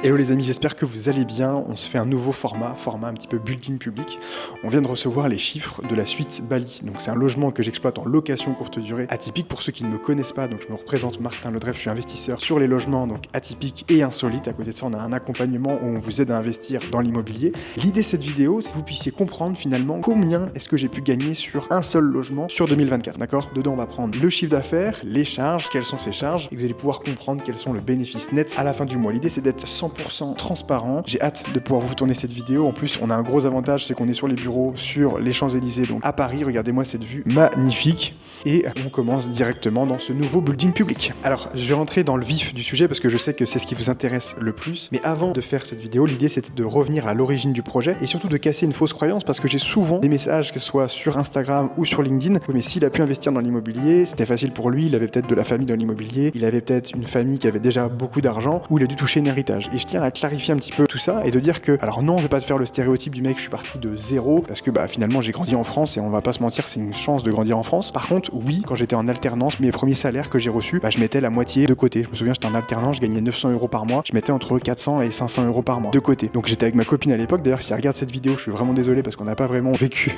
Hello les amis, j'espère que vous allez bien. On se fait un nouveau format un petit peu building public. On vient de recevoir les chiffres de la suite Bali. Donc c'est un logement que j'exploite en location courte durée, atypique pour ceux qui ne me connaissent pas. Donc je me représente Martin Ledreff, je suis investisseur sur les logements donc atypiques et insolites. À côté de ça, on a un accompagnement où on vous aide à investir dans l'immobilier. L'idée de cette vidéo, c'est que vous puissiez comprendre finalement combien est-ce que j'ai pu gagner sur un seul logement sur 2024. D'accord ? Dedans, on va prendre le chiffre d'affaires, les charges, quelles sont ces charges, et vous allez pouvoir comprendre quels sont le bénéfice net à la fin du mois. L'idée, c'est d'être 100% transparent. J'ai hâte de pouvoir vous tourner cette vidéo. En plus, on a un gros avantage, c'est qu'on est sur les bureaux sur les Champs-Élysées, donc à Paris. Regardez-moi cette vue magnifique. Et on commence directement dans ce nouveau building public. Alors, je vais rentrer dans le vif du sujet parce que je sais que c'est ce qui vous intéresse le plus. Mais avant de faire cette vidéo, l'idée c'était de revenir à l'origine du projet et surtout de casser une fausse croyance parce que j'ai souvent des messages, que ce soit sur Instagram ou sur LinkedIn. Oui, mais s'il a pu investir dans l'immobilier, c'était facile pour lui, il avait peut-être de la famille dans l'immobilier, il avait peut-être une famille qui avait déjà beaucoup d'argent ou il a dû toucher un héritage. Et je tiens à clarifier un petit peu tout ça et de dire que, alors non, je vais pas te faire le stéréotype du mec, je suis parti de zéro parce que finalement j'ai grandi en France et on va pas se mentir, c'est une chance de grandir en France. Par contre, oui, quand j'étais en alternance, mes premiers salaires que j'ai reçus, je mettais la moitié de côté. Je me souviens, j'étais en alternance, je gagnais 900 € par mois, je mettais entre 400 et 500 € par mois de côté. Donc j'étais avec ma copine à l'époque. D'ailleurs, si elle regarde cette vidéo, je suis vraiment désolé parce qu'on n'a pas vraiment vécu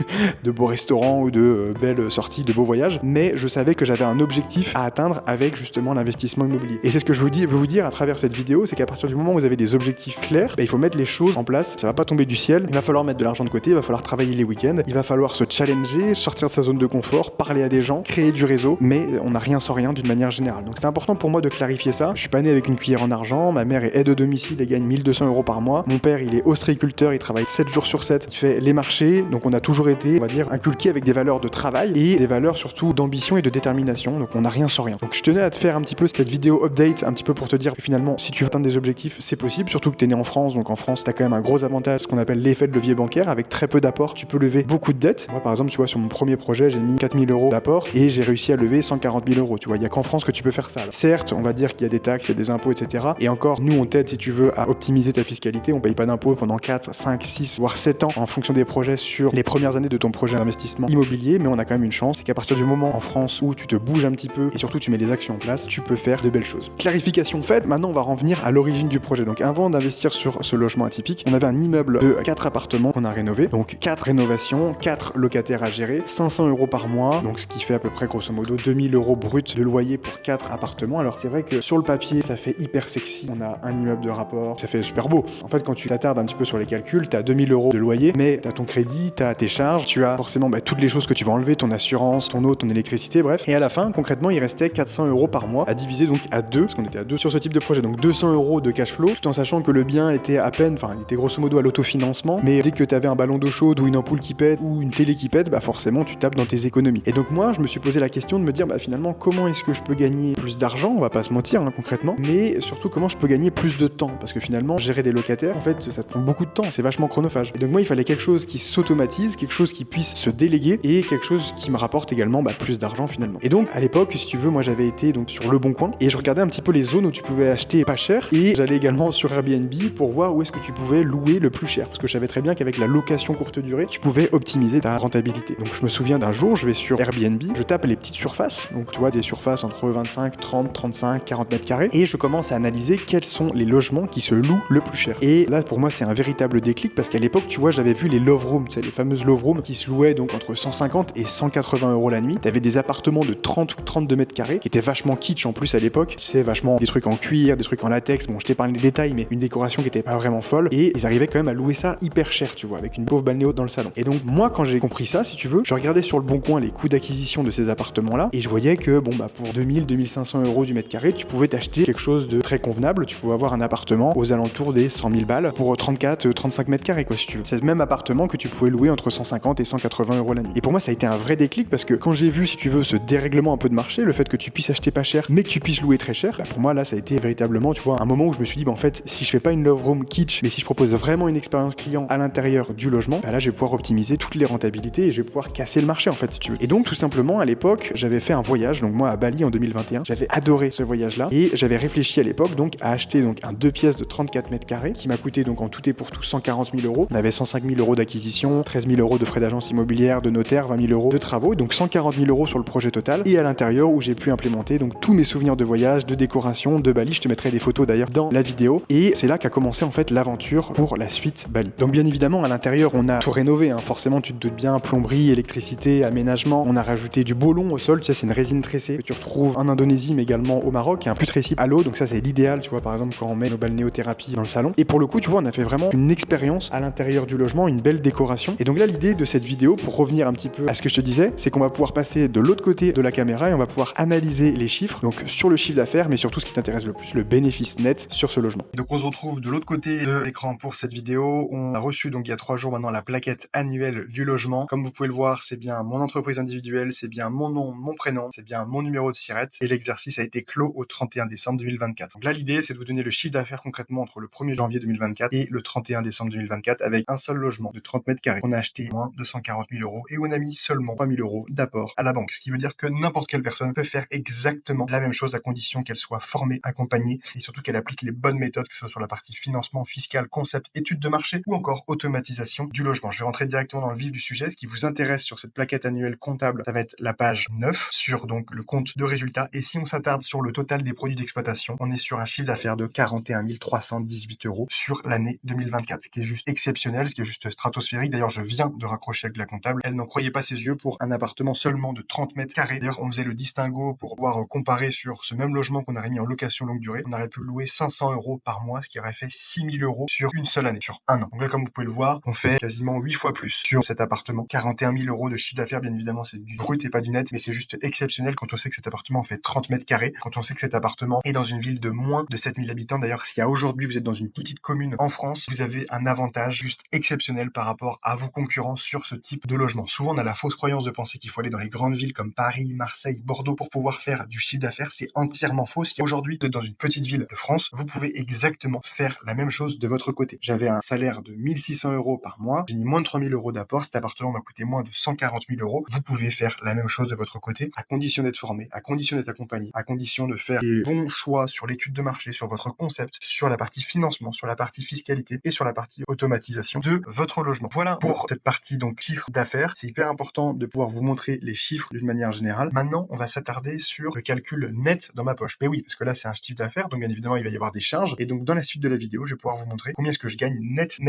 de beaux restaurants ou de belles sorties, de beaux voyages, mais je savais que j'avais un objectif à atteindre avec justement l'investissement immobilier. Et c'est ce que je veux vous dire à travers cette vidéo, c'est qu'à partir du moment où vous avez des objectifs clairs, il faut mettre les choses en place. Ça va pas tomber du ciel. Il va falloir mettre de l'argent de côté, il va falloir travailler les week-ends, il va falloir se challenger, sortir de sa zone de confort, parler à des gens, créer du réseau, mais on n'a rien sans rien d'une manière générale. Donc c'est important pour moi de clarifier ça. Je suis pas né avec une cuillère en argent, ma mère est aide au domicile et gagne 1200 € par mois. Mon père, il est ostréiculteur, il travaille 7 jours sur 7, il fait les marchés, donc on a toujours été, on va dire, inculqué avec des valeurs de travail et des valeurs surtout d'ambition et de détermination, donc on n'a rien sans rien. Donc je tenais à te faire un petit peu cette vidéo update, un petit peu pour te dire que finalement, si tu veux atteindre des objectifs, c'est possible, surtout que tu es né en France, donc en France, tu as quand même un gros avantage, ce qu'on appelle l'effet de levier bancaire, avec très peu d'apports, tu peux lever beaucoup de dettes. Moi par exemple, tu vois, sur mon premier projet, j'ai mis 4000 € d'apport et j'ai réussi à lever 140 000 €. Tu vois, il y a qu'en France que tu peux faire ça. Là. Certes, on va dire qu'il y a des taxes, il y a des impôts, etc. Et encore, nous, on t'aide si tu veux à optimiser ta fiscalité. On paye pas d'impôts pendant 4, 5, 6, voire 7 ans en fonction des projets sur les premières années de ton projet d'investissement immobilier. Mais on a quand même une chance, c'est qu'à partir du moment en France où tu te bouges un petit peu et surtout tu mets les actions en place, tu peux faire de belles choses. Clarification faite, maintenant on va revenir à l'origine du projet. Donc avant d'investir sur ce logement atypique, on avait un immeuble de 4 appartements qu'on a rénové. Donc 4 rénovations, 4 locataires à gérer, 500 € par mois. Donc ce qui fait à peu près grosso modo 2000 € brut de loyer pour 4 appartements. Alors c'est vrai que sur le papier, ça fait hyper sexy. On a un immeuble de rapport, ça fait super beau. En fait, quand tu t'attardes un petit peu sur les calculs, t'as 2000 € de loyer, mais t'as ton crédit, t'as tes charges, tu as forcément toutes les choses que tu vas enlever, ton assurance, ton eau, ton électricité, bref. Et à la fin, concrètement, il restait 400 € par mois à diviser donc à 2, parce qu'on était à 2 sur ce type de projet. Donc 200 € de cash flow, tout en sachant que le bien était à peine, il était grosso modo à l'autofinancement, mais dès que t'avais un ballon d'eau chaude ou une ampoule qui pète ou une télé qui pète, forcément tu tapes dans tes économies. Et donc moi, je me suis posé la question de me dire finalement comment est-ce que je peux gagner plus d'argent, on va pas se mentir concrètement, mais surtout comment je peux gagner plus de temps, parce que finalement gérer des locataires, en fait ça te prend beaucoup de temps, c'est vachement chronophage. Et donc moi il fallait quelque chose qui s'automatise, quelque chose qui puisse se déléguer et quelque chose qui me rapporte également plus d'argent finalement. Et donc à l'époque, si tu veux, moi j'avais été donc sur Leboncoin et je regardais un petit peu les zones où tu pouvais acheter pas cher et j'allais également sur Airbnb pour voir où est-ce que tu pouvais louer le plus cher, parce que je savais très bien qu'avec la location courte durée, tu pouvais optimiser ta rentabilité. Donc je me souviens d'un jour, je vais sur Airbnb, je tape les petites surfaces, donc tu vois des surfaces entre 25, 30, 35, 40 mètres carrés, et je commence à analyser quels sont les logements qui se louent le plus cher. Et là pour moi c'est un véritable déclic parce qu'à l'époque tu vois j'avais vu les love rooms, les fameuses love rooms qui se louaient donc entre 150 et 180 € la nuit. T'avais des appartements de 30 ou 32 mètres carrés qui étaient vachement kitsch en plus à l'époque, tu sais, vachement des trucs en cuir, des trucs en latex, bon je t'épargne les détails, mais une décoration qui était pas vraiment folle, et ils arrivaient quand même à louer ça hyper cher, tu vois, avec une pauvre balnéo dans le salon. Et donc moi quand j'ai compris ça, si tu veux, je regardais sur Leboncoin les coûts d'acquisition de ces appartements là et je voyais que pour 2000, 2500 € du mètre carré, tu pouvais t'acheter quelque chose de très convenable, tu pouvais avoir un appartement aux alentours des 100 000 balles pour 34, 35 mètres carrés quoi si tu veux. C'est le même appartement que tu pouvais louer entre 150 et 180 € la nuit. Et pour moi ça a été un vrai déclic parce que quand j'ai vu, si tu veux, ce dérèglement un peu de marché, le fait que tu puisses acheter pas cher mais que tu puisses louer très cher, pour moi là ça a été véritablement, tu vois, un moment où je me suis dit en fait si je fais pas une love room kitsch, mais si je propose vraiment une expérience client à l'intérieur du logement, là je vais pouvoir optimiser toutes les rentabilités et je vais pouvoir casser le marché en fait si tu veux. Et donc tout simplement à l'époque j'avais fait un voyage, donc moi à Bali en 2021, j'avais adoré ce voyage là et j'avais réfléchi à l'époque donc à acheter donc un 2 pièces de 34 mètres carrés qui m'a coûté donc en tout et pour tout 140 000 €. On avait 105 000 € d'acquisition, 13 000 € de frais d'agence immobilière, de notaire, 20 000 € de travaux, donc 140 000 € sur le projet total et à l'intérieur où j'ai pu implémenter donc tous mes souvenirs de voyage, de décoration, de Bali. Je te mettrai des photos d'ailleurs dans la vidéo vidéo, et c'est là qu'a commencé en fait l'aventure pour la suite Bali. Donc bien évidemment, à l'intérieur, on a tout rénové, hein. Forcément, tu te doutes bien, plomberie, électricité, aménagement. On a rajouté du boulon au sol, tu sais, c'est une résine tressée que tu retrouves en Indonésie, mais également au Maroc, qui est un peu tressible à l'eau, donc ça c'est l'idéal, tu vois, par exemple quand on met nos balnéothérapies dans le salon. Et pour le coup, tu vois, on a fait vraiment une expérience à l'intérieur du logement, une belle décoration. Et donc là, l'idée de cette vidéo, pour revenir un petit peu à ce que je te disais, c'est qu'on va pouvoir passer de l'autre côté de la caméra et on va pouvoir analyser les chiffres, donc sur le chiffre d'affaires, mais surtout ce qui t'intéresse le plus, le bénéfice net sur ce logement. Donc on se retrouve de l'autre côté de l'écran pour cette vidéo. On a reçu donc il y a 3 jours maintenant la plaquette annuelle du logement. Comme vous pouvez le voir, c'est bien mon entreprise individuelle, c'est bien mon nom, mon prénom, c'est bien mon numéro de SIRET, et l'exercice a été clos au 31 décembre 2024. Donc là, l'idée, c'est de vous donner le chiffre d'affaires concrètement entre le 1er janvier 2024 et le 31 décembre 2024 avec un seul logement de 30 mètres carrés. On a acheté moins de 140 000 euros et on a mis seulement 3 000 euros d'apport à la banque. Ce qui veut dire que n'importe quelle personne peut faire exactement la même chose à condition qu'elle soit formée, accompagnée et surtout qu'elle applique les bonnes méthodes, que ce soit sur la partie financement, fiscal, concept, études de marché ou encore automatisation du logement. Je vais rentrer directement dans le vif du sujet. Ce qui vous intéresse sur cette plaquette annuelle comptable, ça va être la page 9 sur donc le compte de résultats. Et si on s'attarde sur le total des produits d'exploitation, on est sur un chiffre d'affaires de 41 318 euros sur l'année 2024, ce qui est juste exceptionnel, ce qui est juste stratosphérique. D'ailleurs, je viens de raccrocher avec la comptable. Elle n'en croyait pas ses yeux pour un appartement seulement de 30 mètres carrés. D'ailleurs, on faisait le distinguo pour pouvoir comparer sur ce même logement qu'on aurait mis en location longue durée. On aurait pu louer 500 euros par mois, ce qui aurait fait 6 000 euros sur une seule année, sur un an. Donc là, comme vous pouvez le voir, on fait quasiment 8 fois plus sur cet appartement. 41 000 euros de chiffre d'affaires, bien évidemment, c'est du brut et pas du net, mais c'est juste exceptionnel quand on sait que cet appartement fait 30 mètres carrés, quand on sait que cet appartement est dans une ville de moins de 7 000 habitants. D'ailleurs, si à aujourd'hui vous êtes dans une petite commune en France, vous avez un avantage juste exceptionnel par rapport à vos concurrents sur ce type de logement. Souvent, on a la fausse croyance de penser qu'il faut aller dans les grandes villes comme Paris, Marseille, Bordeaux pour pouvoir faire du chiffre d'affaires. C'est entièrement faux. Si aujourd'hui vous êtes dans une petite ville de France, vous pouvez exactement faire la même chose de votre côté. J'avais un salaire de 1 600 euros par mois, j'ai mis moins de 3 000 euros d'apport, cet appartement m'a coûté moins de 140 000 euros. Vous pouvez faire la même chose de votre côté, à condition d'être formé, à condition d'être accompagné, à condition de faire des bons choix sur l'étude de marché, sur votre concept, sur la partie financement, sur la partie fiscalité et sur la partie automatisation de votre logement. Voilà pour cette partie donc chiffre d'affaires. C'est hyper important de pouvoir vous montrer les chiffres d'une manière générale. Maintenant, on va s'attarder sur le calcul net dans ma poche. Mais oui, parce que là, c'est un chiffre d'affaires, donc bien évidemment, il va y avoir des charges. Et donc, dans la suite de la vidéo, je vais pouvoir vous montrer combien est-ce que je gagne net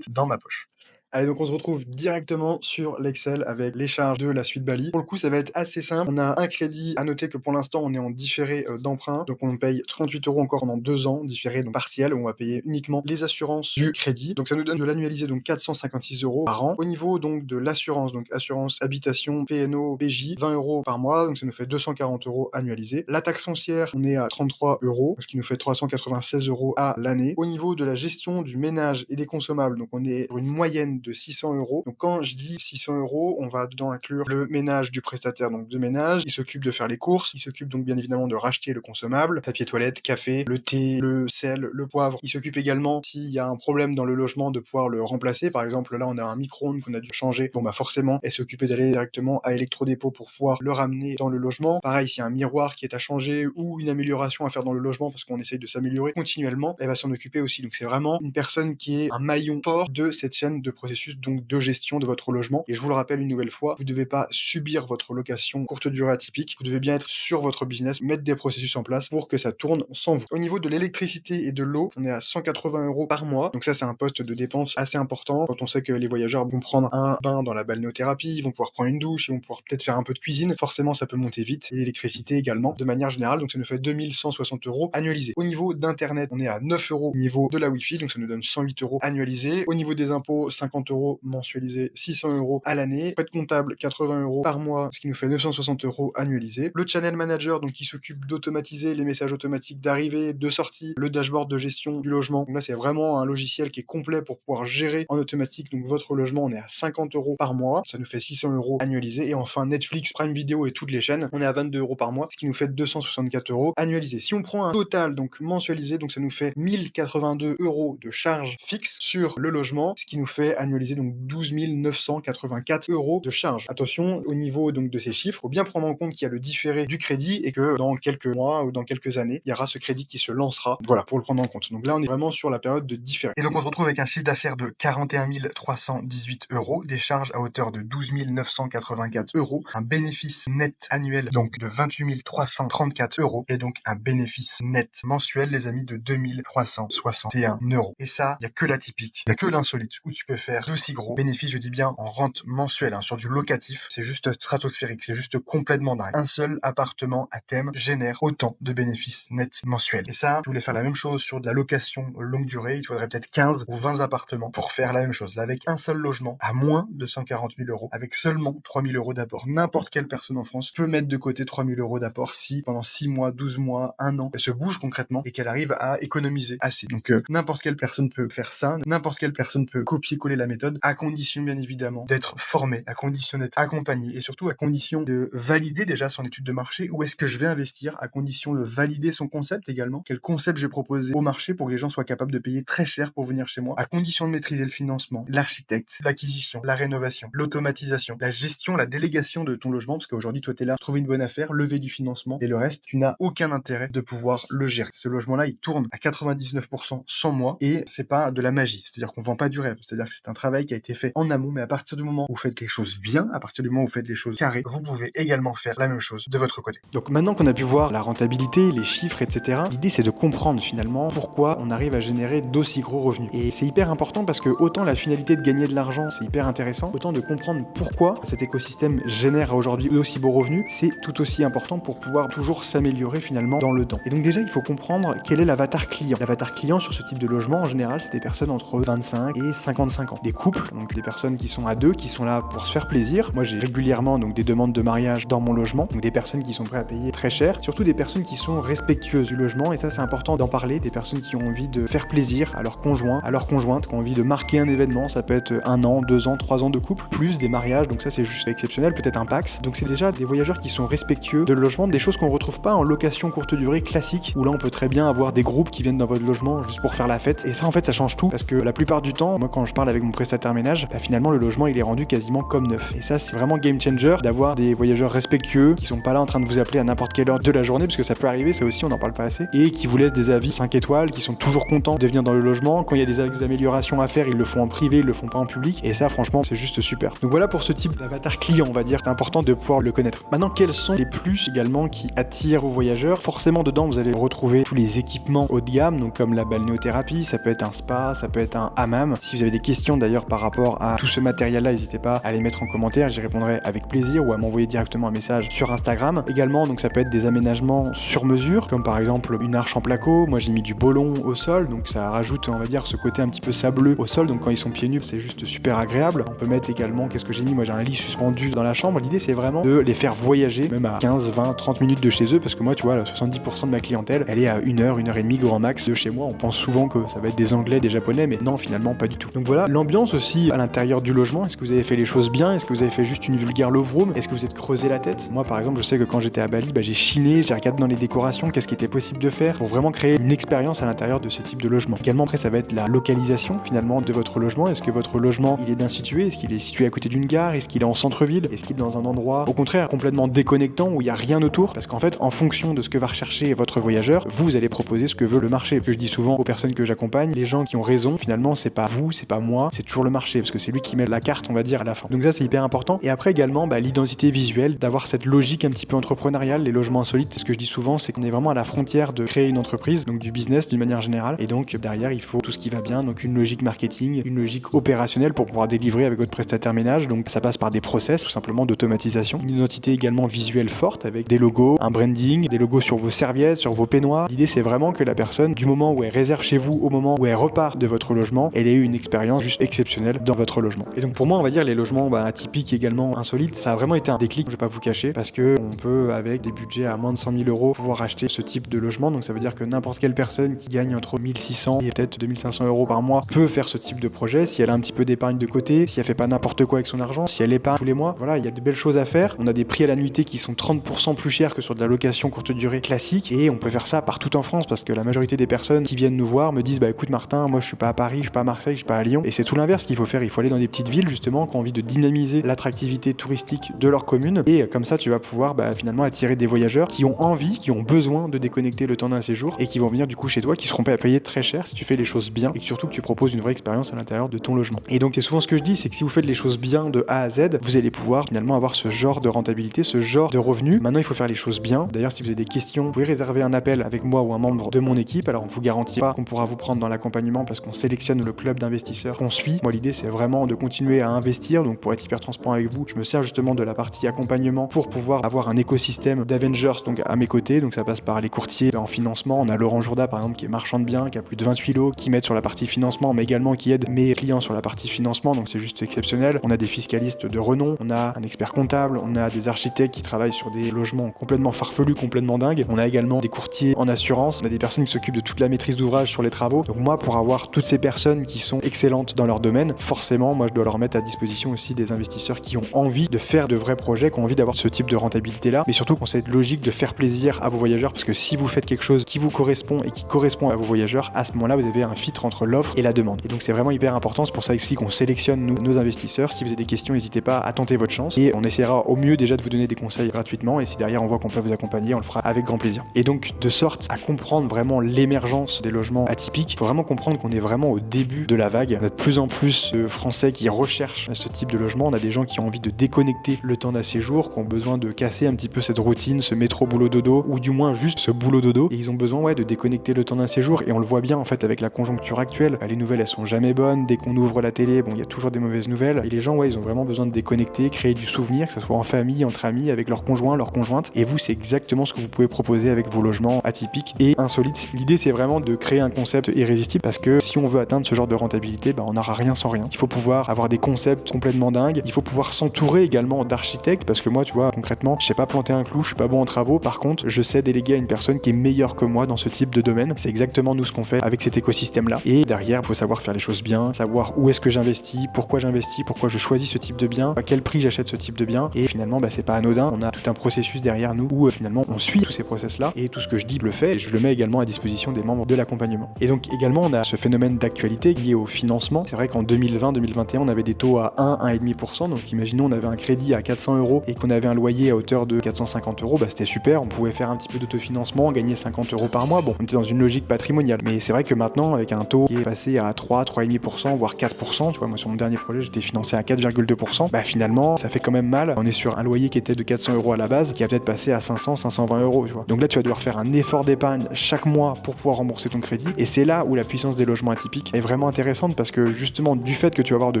dans ma poche. Allez, donc on se retrouve directement sur l'Excel avec les charges de la suite Bali. Pour le coup, ça va être assez simple. On a un crédit. À noter que pour l'instant, on est en différé d'emprunt. Donc on paye 38 euros encore pendant 2 ans, différé donc partiel, où on va payer uniquement les assurances du crédit. Donc ça nous donne de l'annualisé, donc 456 euros par an. Au niveau donc de l'assurance, donc assurance habitation, PNO, PJ, 20 euros par mois, donc ça nous fait 240 euros annualisés. La taxe foncière, on est à 33 euros, ce qui nous fait 396 euros à l'année. Au niveau de la gestion du ménage et des consommables, donc on est sur une moyenne de 600 euros. Donc quand je dis 600 euros, on va dedans inclure le ménage du prestataire donc de ménage. Il s'occupe de faire les courses, il s'occupe donc bien évidemment de racheter le consommable, papier toilette, café, le thé, le sel, le poivre. Il s'occupe également, s'il y a un problème dans le logement, de pouvoir le remplacer. Par exemple, là on a un micro-ondes qu'on a dû changer. Bon bah forcément, elle s'occupait d'aller directement à électrodépôt pour pouvoir le ramener dans le logement. Pareil, s'il y a un miroir qui est à changer ou une amélioration à faire dans le logement parce qu'on essaye de s'améliorer continuellement, elle va s'en occuper aussi. Donc c'est vraiment une personne qui est un maillon fort de cette chaîne de processus donc de gestion de votre logement. Et je vous le rappelle une nouvelle fois, vous ne devez pas subir votre location courte durée atypique, vous devez bien être sur votre business, mettre des processus en place pour que ça tourne sans vous. Au niveau de l'électricité et de l'eau, on est à 180 euros par mois, donc ça c'est un poste de dépense assez important quand on sait que les voyageurs vont prendre un bain dans la balnéothérapie, ils vont pouvoir prendre une douche, ils vont pouvoir peut-être faire un peu de cuisine, forcément ça peut monter vite, et l'électricité également de manière générale, donc ça nous fait 2160 euros annualisés. Au niveau d'internet, on est à 9 euros au niveau de la Wi-Fi, donc ça nous donne 108 euros annualisés. Au niveau des impôts, 50 euros mensualisés, 600 euros à l'année. Frais de comptable, 80 euros par mois, ce qui nous fait 960 euros annualisés. Le channel manager, donc qui s'occupe d'automatiser les messages automatiques d'arrivée, de sortie, le dashboard de gestion du logement. Donc là, c'est vraiment un logiciel qui est complet pour pouvoir gérer en automatique donc votre logement. On est à 50 euros par mois, ça nous fait 600 euros annualisés. Et enfin, Netflix, Prime Video et toutes les chaînes, on est à 22 euros par mois, ce qui nous fait 264 euros annualisés. Si on prend un total donc mensualisé, donc ça nous fait 1082 euros de charges fixes sur le logement, ce qui nous fait annualisé annualiser donc 12 984 € de charges. Attention, au niveau donc de ces chiffres, il faut bien prendre en compte qu'il y a le différé du crédit et que dans quelques mois ou dans quelques années, il y aura ce crédit qui se lancera. Voilà, pour le prendre en compte. Donc là, on est vraiment sur la période de différé. Et donc, on se retrouve avec un chiffre d'affaires de 41 318 €, des charges à hauteur de 12 984 €, un bénéfice net annuel donc de 28 334 € et donc un bénéfice net mensuel, les amis, de 2 361 €. Et ça, il n'y a que l'atypique, il n'y a que l'insolite où tu peux faire d'aussi gros bénéfices, je dis bien en rente mensuelle, sur du locatif. C'est juste stratosphérique, c'est juste complètement dingue. Un seul appartement à thème génère autant de bénéfices nets mensuels. Et ça, si vous voulez faire la même chose sur de la location longue durée, il faudrait peut-être 15 ou 20 appartements pour faire la même chose. Là, avec un seul logement à moins de 140 000 €, avec seulement 3 000 € d'apport. N'importe quelle personne en France peut mettre de côté 3 000 € d'apport si pendant 6 mois, 12 mois, 1 an, elle se bouge concrètement et qu'elle arrive à économiser assez. Donc n'importe quelle personne peut faire ça, n'importe quelle personne peut copier-coller la méthode, à condition bien évidemment d'être formé, à condition d'être accompagné et surtout à condition de valider déjà son étude de marché, où est-ce que je vais investir, à condition de valider son concept également, quel concept je vais proposer au marché pour que les gens soient capables de payer très cher pour venir chez moi, à condition de maîtriser le financement, l'architecte, l'acquisition, la rénovation, l'automatisation, la gestion, la délégation de ton logement, parce qu'aujourd'hui toi t'es là, trouver une bonne affaire, lever du financement et le reste, tu n'as aucun intérêt de pouvoir le gérer. Ce logement-là, il tourne à 99% sans moi et c'est pas de la magie, c'est-à-dire qu'on vend pas du rêve, c'est-à-dire que c'est un travail qui a été fait en amont, mais à partir du moment où vous faites quelque chose bien, à partir du moment où vous faites les choses carrées, vous pouvez également faire la même chose de votre côté. Donc maintenant qu'on a pu voir la rentabilité, les chiffres, etc., l'idée c'est de comprendre finalement pourquoi on arrive à générer d'aussi gros revenus. Et c'est hyper important parce que autant la finalité de gagner de l'argent, c'est hyper intéressant, autant de comprendre pourquoi cet écosystème génère aujourd'hui d'aussi beaux revenus, c'est tout aussi important pour pouvoir toujours s'améliorer finalement dans le temps. Et donc déjà, il faut comprendre quel est l'avatar client. L'avatar client sur ce type de logement, en général, c'est des personnes entre 25 et 55 ans. Des couples, donc des personnes qui sont à deux, qui sont là pour se faire plaisir. Moi, j'ai régulièrement donc des demandes de mariage dans mon logement, donc des personnes qui sont prêtes à payer très cher, surtout des personnes qui sont respectueuses du logement, et ça c'est important d'en parler, des personnes qui ont envie de faire plaisir à leur conjoint, à leur conjointe, qui ont envie de marquer un événement, ça peut être 1 an, 2 ans, 3 ans de couple, plus des mariages, donc ça c'est juste exceptionnel, peut-être un Pacs. Donc c'est déjà des voyageurs qui sont respectueux de logement, des choses qu'on retrouve pas en location courte durée classique, où là on peut très bien avoir des groupes qui viennent dans votre logement juste pour faire la fête, et ça en fait ça change tout, parce que la plupart du temps, moi quand je parle avec mon prestataire ménage, finalement le logement il est rendu quasiment comme neuf. Et ça c'est vraiment game changer d'avoir des voyageurs respectueux qui sont pas là en train de vous appeler à n'importe quelle heure de la journée, parce que ça peut arriver, ça aussi on n'en parle pas assez, et qui vous laissent des avis 5 étoiles, qui sont toujours contents de venir dans le logement. Quand il y a des améliorations à faire, ils le font en privé, ils le font pas en public, et ça franchement c'est juste super. Donc voilà pour ce type d'avatar client, on va dire, c'est important de pouvoir le connaître. Maintenant, quels sont les plus également qui attirent vos voyageurs? Forcément dedans vous allez retrouver tous les équipements haut de gamme, donc comme la balnéothérapie, ça peut être un spa, ça peut être un hammam. Si vous avez des questions d'ailleurs par rapport à tout ce matériel là, n'hésitez pas à les mettre en commentaire, j'y répondrai avec plaisir, ou à m'envoyer directement un message sur Instagram. Également, donc ça peut être des aménagements sur mesure, comme par exemple une arche en placo. Moi j'ai mis du bollon au sol, donc ça rajoute, on va dire, ce côté un petit peu sableux au sol, donc quand ils sont pieds nus c'est juste super agréable. On peut mettre également, qu'est-ce que j'ai mis, moi j'ai un lit suspendu dans la chambre. L'idée c'est vraiment de les faire voyager même à 15, 20, 30 minutes de chez eux, parce que moi tu vois, là, 70% de ma clientèle elle est à 1 heure, 1 heure et demie grand max de chez moi. On pense souvent que ça va être des Anglais, des Japonais, mais non, finalement pas du tout. Donc voilà, l'ambiance aussi à l'intérieur du logement, est-ce que vous avez fait les choses bien, est-ce que vous avez fait juste une vulgaire love room, est-ce que vous êtes creusé la tête? Moi par exemple, je sais que quand j'étais à Bali, j'ai chiné, j'ai regardé dans les décorations qu'est-ce qui était possible de faire pour vraiment créer une expérience à l'intérieur de ce type de logement. Également après ça va être la localisation finalement de votre logement. Est-ce que votre logement il est bien situé, est-ce qu'il est situé à côté d'une gare, est-ce qu'il est en centre-ville, est-ce qu'il est dans un endroit au contraire complètement déconnectant où il n'y a rien autour? Parce qu'en fait en fonction de ce que va rechercher votre voyageur, vous allez proposer ce que veut le marché. Que je dis souvent aux personnes que j'accompagne, les gens qui ont raison finalement c'est pas vous, c'est pas moi, c'est toujours le marché, parce que c'est lui qui met la carte on va dire à la fin. Donc ça c'est hyper important. Et après également l'identité visuelle, d'avoir cette logique un petit peu entrepreneuriale. Les logements insolites, ce que je dis souvent c'est qu'on est vraiment à la frontière de créer une entreprise, donc du business d'une manière générale, et donc derrière il faut tout ce qui va bien, donc une logique marketing, une logique opérationnelle pour pouvoir délivrer avec votre prestataire ménage. Donc ça passe par des process tout simplement d'automatisation, une identité également visuelle forte avec des logos, un branding, des logos sur vos serviettes, sur vos peignoirs. L'idée c'est vraiment que la personne, du moment où elle réserve chez vous au moment où elle repart de votre logement, elle ait eu une expérience juste exceptionnelle dans votre logement. Et donc pour moi on va dire les logements atypiques également insolites, ça a vraiment été un déclic, je vais pas vous cacher, parce que on peut avec des budgets à moins de 100 000 € pouvoir acheter ce type de logement. Donc ça veut dire que n'importe quelle personne qui gagne entre 1600 et peut-être 2500 € par mois peut faire ce type de projet si elle a un petit peu d'épargne de côté, si elle fait pas n'importe quoi avec son argent, si elle épargne tous les mois. Voilà, il y a de belles choses à faire. On a des prix à la nuitée qui sont 30% plus chers que sur de la location courte durée classique, et on peut faire ça partout en France, parce que la majorité des personnes qui viennent nous voir me disent écoute Martin, moi je suis pas à Paris, je suis pas à Marseille, je suis pas à Lyon, et c'est tout l'inverse qu'il faut faire. Il faut aller dans des petites villes justement qui ont envie de dynamiser l'attractivité touristique de leur commune, et comme ça tu vas pouvoir finalement attirer des voyageurs qui ont envie, qui ont besoin de déconnecter le temps d'un séjour et qui vont venir du coup chez toi, qui seront pas payés très cher si tu fais les choses bien et surtout que tu proposes une vraie expérience à l'intérieur de ton logement. Et donc c'est souvent ce que je dis, c'est que si vous faites les choses bien de A à Z, vous allez pouvoir finalement avoir ce genre de rentabilité, ce genre de revenus. Maintenant il faut faire les choses bien. D'ailleurs si vous avez des questions, vous pouvez réserver un appel avec moi ou un membre de mon équipe. Alors on vous garantit pas qu'on pourra vous prendre dans l'accompagnement parce qu'on sélectionne le club d'investisseurs qu'on suit. Moi l'idée c'est vraiment de continuer à investir, donc pour être hyper transparent avec vous, je me sers justement de la partie accompagnement pour pouvoir avoir un écosystème d'Avengers donc à mes côtés. Donc ça passe par les courtiers en financement. On a Laurent Jourda par exemple qui est marchand de biens, qui a plus de 28 lots, qui m'aide sur la partie financement, mais également qui aide mes clients sur la partie financement, donc c'est juste exceptionnel. On a des fiscalistes de renom, on a un expert comptable, on a des architectes qui travaillent sur des logements complètement farfelus, complètement dingues. On a également des courtiers en assurance, on a des personnes qui s'occupent de toute la maîtrise d'ouvrage sur les travaux. Donc moi, pour avoir toutes ces personnes qui sont excellentes dans leur domaine, forcément, moi je dois leur mettre à disposition aussi des investisseurs qui ont envie de faire de vrais projets, qui ont envie d'avoir ce type de rentabilité-là, mais surtout qu'on cette logique de faire plaisir à vos voyageurs, parce que si vous faites quelque chose qui vous correspond et qui correspond à vos voyageurs, à ce moment-là, vous avez un fit entre l'offre et la demande. Et donc c'est vraiment hyper important, c'est pour ça ici qu'on sélectionne nos investisseurs. Si vous avez des questions, n'hésitez pas à tenter votre chance et on essaiera au mieux déjà de vous donner des conseils gratuitement, et si derrière on voit qu'on peut vous accompagner, on le fera avec grand plaisir. Et donc de sorte à comprendre vraiment l'émergence des logements atypiques, il faut vraiment comprendre qu'on est vraiment au début de la vague. On a de plus en plus de Français qui recherchent ce type de logement. On a des gens qui ont envie de déconnecter le temps d'un séjour, qui ont besoin de casser un petit peu cette routine, ce métro boulot dodo, ou du moins juste ce boulot dodo, et ils ont besoin de déconnecter le temps d'un séjour. Et on le voit bien en fait avec la conjoncture actuelle. Les nouvelles elles sont jamais bonnes. Dès qu'on ouvre la télé, il y a toujours des mauvaises nouvelles. Et les gens ils ont vraiment besoin de déconnecter, créer du souvenir, que ce soit en famille, entre amis, avec leur conjoint, leur conjointe. Et vous, c'est exactement ce que vous pouvez proposer avec vos logements atypiques et insolites. L'idée c'est vraiment de créer un concept irrésistible, parce que si on veut atteindre ce genre de rentabilité, on n'aura rien sans rien. Il faut pouvoir avoir des concepts complètement dingues. Il faut pouvoir s'entourer également d'architectes, parce que moi, tu vois, concrètement, je sais pas planter un clou, je suis pas bon en travaux. Par contre, je sais déléguer à une personne qui est meilleure que moi dans ce type de domaine. C'est exactement nous ce qu'on fait avec cet écosystème-là. Et derrière, il faut savoir faire les choses bien, savoir où est-ce que j'investis, pourquoi je choisis ce type de bien, à quel prix j'achète ce type de bien. Et finalement, c'est pas anodin. On a tout un processus derrière nous où finalement on suit tous ces process-là, et tout ce que je dis, je le fais, et je le mets également à disposition des membres de l'accompagnement. Et donc également, on a ce phénomène d'actualité lié au financement. C'est vrai qu'en 2020-2021, on avait des taux à 1,5%. Donc imaginons, on avait un crédit à 400 € et qu'on avait un loyer à hauteur de 450 €, c'était super. On pouvait faire un petit peu d'autofinancement, gagner 50 € par mois. Bon, on était dans une logique patrimoniale. Mais c'est vrai que maintenant, avec un taux qui est passé à 3,5%, voire 4%, tu vois, moi sur mon dernier projet, j'étais financé à 4,2%. Finalement, ça fait quand même mal. On est sur un loyer qui était de 400 € à la base, qui a peut-être passé à 500, 520 €, tu vois. Donc là, tu vas devoir faire un effort d'épargne chaque mois pour pouvoir rembourser ton crédit. Et c'est là où la puissance des logements atypiques est vraiment intéressante, parce que justement, du fait que tu vas avoir de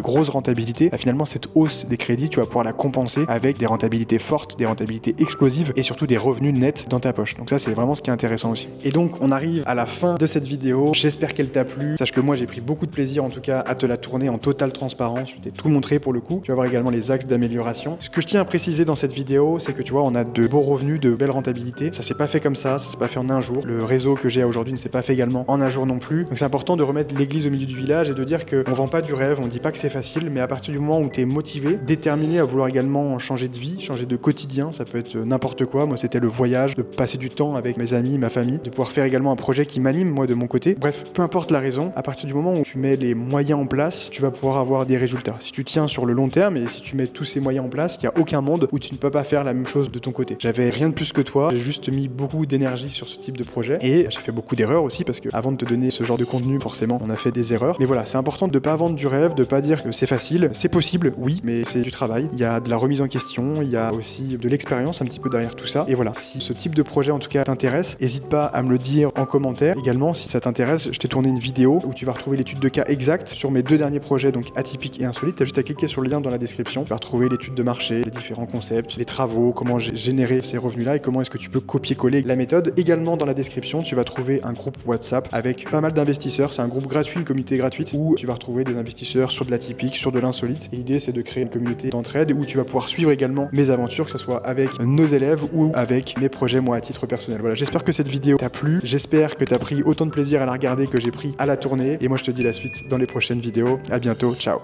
grosses rentabilités, finalement, cette hausse des crédits, tu vas pouvoir la compenser avec des rentabilités fortes, des rentabilités explosives et surtout des revenus nets dans ta poche. Donc ça, c'est vraiment ce qui est intéressant aussi. Et donc, on arrive à la fin de cette vidéo. J'espère qu'elle t'a plu. Sache que moi, j'ai pris beaucoup de plaisir, en tout cas, à te la tourner en totale transparence. Je t'ai tout montré pour le coup. Tu vas voir également les axes d'amélioration. Ce que je tiens à préciser dans cette vidéo, c'est que tu vois, on a de beaux revenus, de belles rentabilités. Ça s'est pas fait comme ça s'est pas fait en un jour. Le réseau que j'ai aujourd'hui ne s'est pas fait également en un jour non plus. Donc c'est important de remettre l'église au milieu du village et de dire qu'on vend pas du rêve, on dit pas que c'est facile, mais à partir du moment où tu es motivé, déterminé à vouloir également changer de vie, changer de quotidien, ça peut être n'importe quoi. Moi, c'était le voyage, de passer du temps avec mes amis, ma famille, de pouvoir faire également un projet qui m'anime, moi, de mon côté. Bref, peu importe la raison, à partir du moment où tu mets les moyens en place, tu vas pouvoir avoir des résultats. Si tu tiens sur le long terme et si tu mets tous ces moyens en place, il n'y a aucun monde où tu ne peux pas faire la même chose de ton côté. J'avais rien de plus que toi, j'ai juste mis beaucoup d'énergie sur ce type de projet et j'ai fait beaucoup d'erreurs aussi, parce que avant de te donner ce genre de contenu, forcément, on a fait des erreurs. Mais voilà, c'est important de ne pas vendre du rêve, de pas dire que c'est facile. C'est possible, oui, mais c'est du travail. Il y a de la remise en question, il y a aussi de l'expérience un petit peu derrière tout ça. Et voilà, si ce type de projet en tout cas t'intéresse, n'hésite pas à me le dire en commentaire. Également, si ça t'intéresse, je t'ai tourné une vidéo où tu vas retrouver l'étude de cas exacte sur mes 2 derniers projets, donc atypiques et insolites. T'as juste à cliquer sur le lien dans la description. Tu vas retrouver l'étude de marché, les différents concepts, les travaux, comment générer ces revenus-là et comment est-ce que tu peux copier-coller la méthode. Également dans la description, tu vas trouver un groupe WhatsApp avec pas mal d'investisseurs. C'est un groupe gratuit, une communauté gratuite où tu vas retrouver des investisseurs sur de l'atypique, sur de l'insolite. Et l'idée, c'est de créer une communauté d'entraide où tu vas pouvoir suivre également mes aventures, que ce soit avec nos élèves ou avec mes projets, moi, à titre personnel. Voilà, j'espère que cette vidéo t'a plu. J'espère que t'as pris autant de plaisir à la regarder que j'ai pris à la tourner. Et moi, je te dis la suite dans les prochaines vidéos. À bientôt. Ciao.